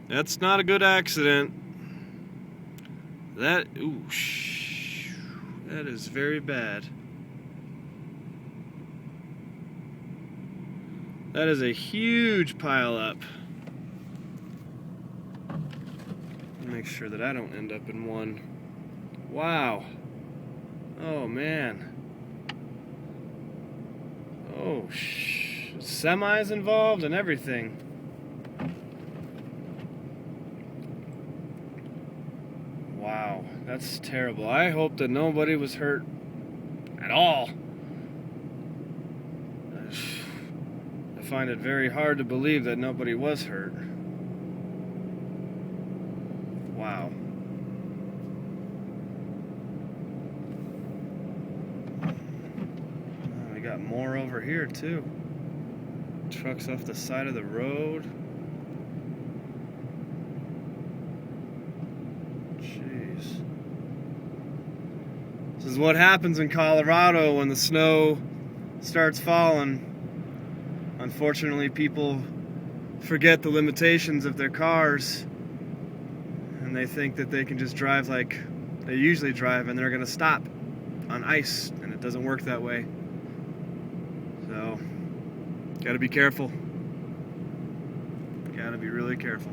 That's not a good accident. That is very bad. That is a huge pileup. Make sure that I don't end up in one. Wow. Oh man. Oh, semis involved and everything. Wow, that's terrible. I hope that nobody was hurt at all. I find it very hard to believe that nobody was hurt. Wow. We got more over here too. Trucks off the side of the road. Jeez. This is what happens in Colorado when the snow starts falling. Unfortunately, people forget the limitations of their cars, and they think that they can just drive like they usually drive, and they're going to stop on ice, and it doesn't work that way. So, gotta be careful. Gotta be really careful.